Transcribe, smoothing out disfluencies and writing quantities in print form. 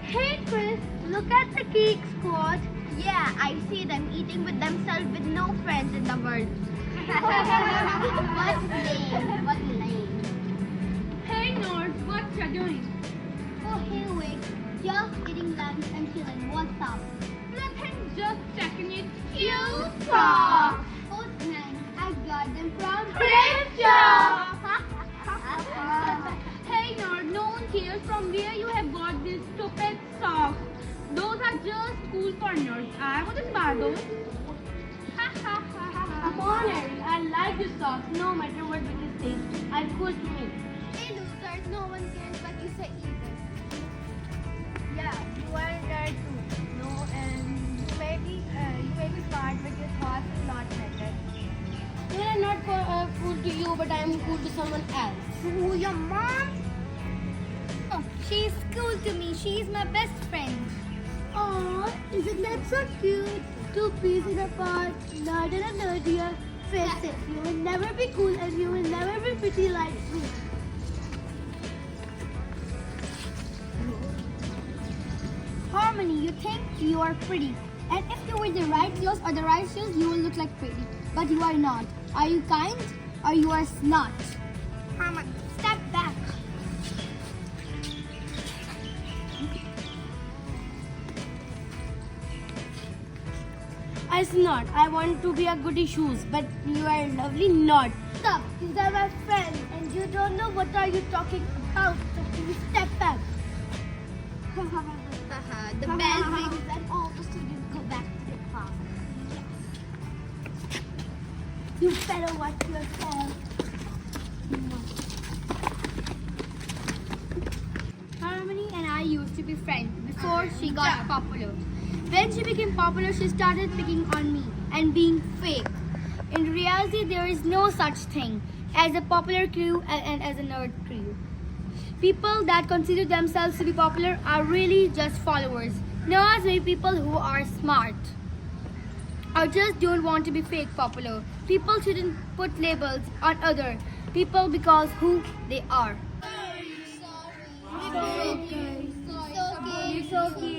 Hey Chris, look at the geek squad. Yeah, I see them eating with themselves with no friends in the world. What's lame? What lame? Hey nerds, what you doing? Oh, hey, wait. Just eating lunch and chilling. What's up? Nothing, just checking it. You saw. Oh, thanks. I got them from Hey nerd, no one cares from where you have got these stupid socks. Those are just cool for nerds. I wouldn't buy those. Come on, Harry. I like your socks. No matter what it says, are cool to me. Hey, losers. No one cares what you say either. Yeah, you are a nerd too. No, and you may be smart, but your thoughts will not matter. Well, I'm not cool to you, but I'm cool to someone else. Who, your mom? Oh, she's cool to me. She's my best friend. Aw, isn't that so cute? Two peas in a pod, nerd and a nerdier. Face it, you will never be cool and you will never be pretty like me. Harmony, you think you are pretty. And if you wear the right clothes or the right shoes, you will look like pretty. But you are not. Are you kind or you are not? Harmony, step back. I not. I want to be a goody shoes, but you are lovely not. Stop, these are my friends and you don't know what are you talking about. So please step back. The bell rings and all the students go back to their class. You better watch yourself. Harmony and I used to be friends before she got popular. When she became popular, she started picking on me and being fake. In reality, there is no such thing as a popular crew and as a nerd crew. People that consider themselves to be popular are really just followers. Not as many people who are smart or just don't want to be fake popular. People shouldn't put labels on other people because who they are. It's okay. It's okay.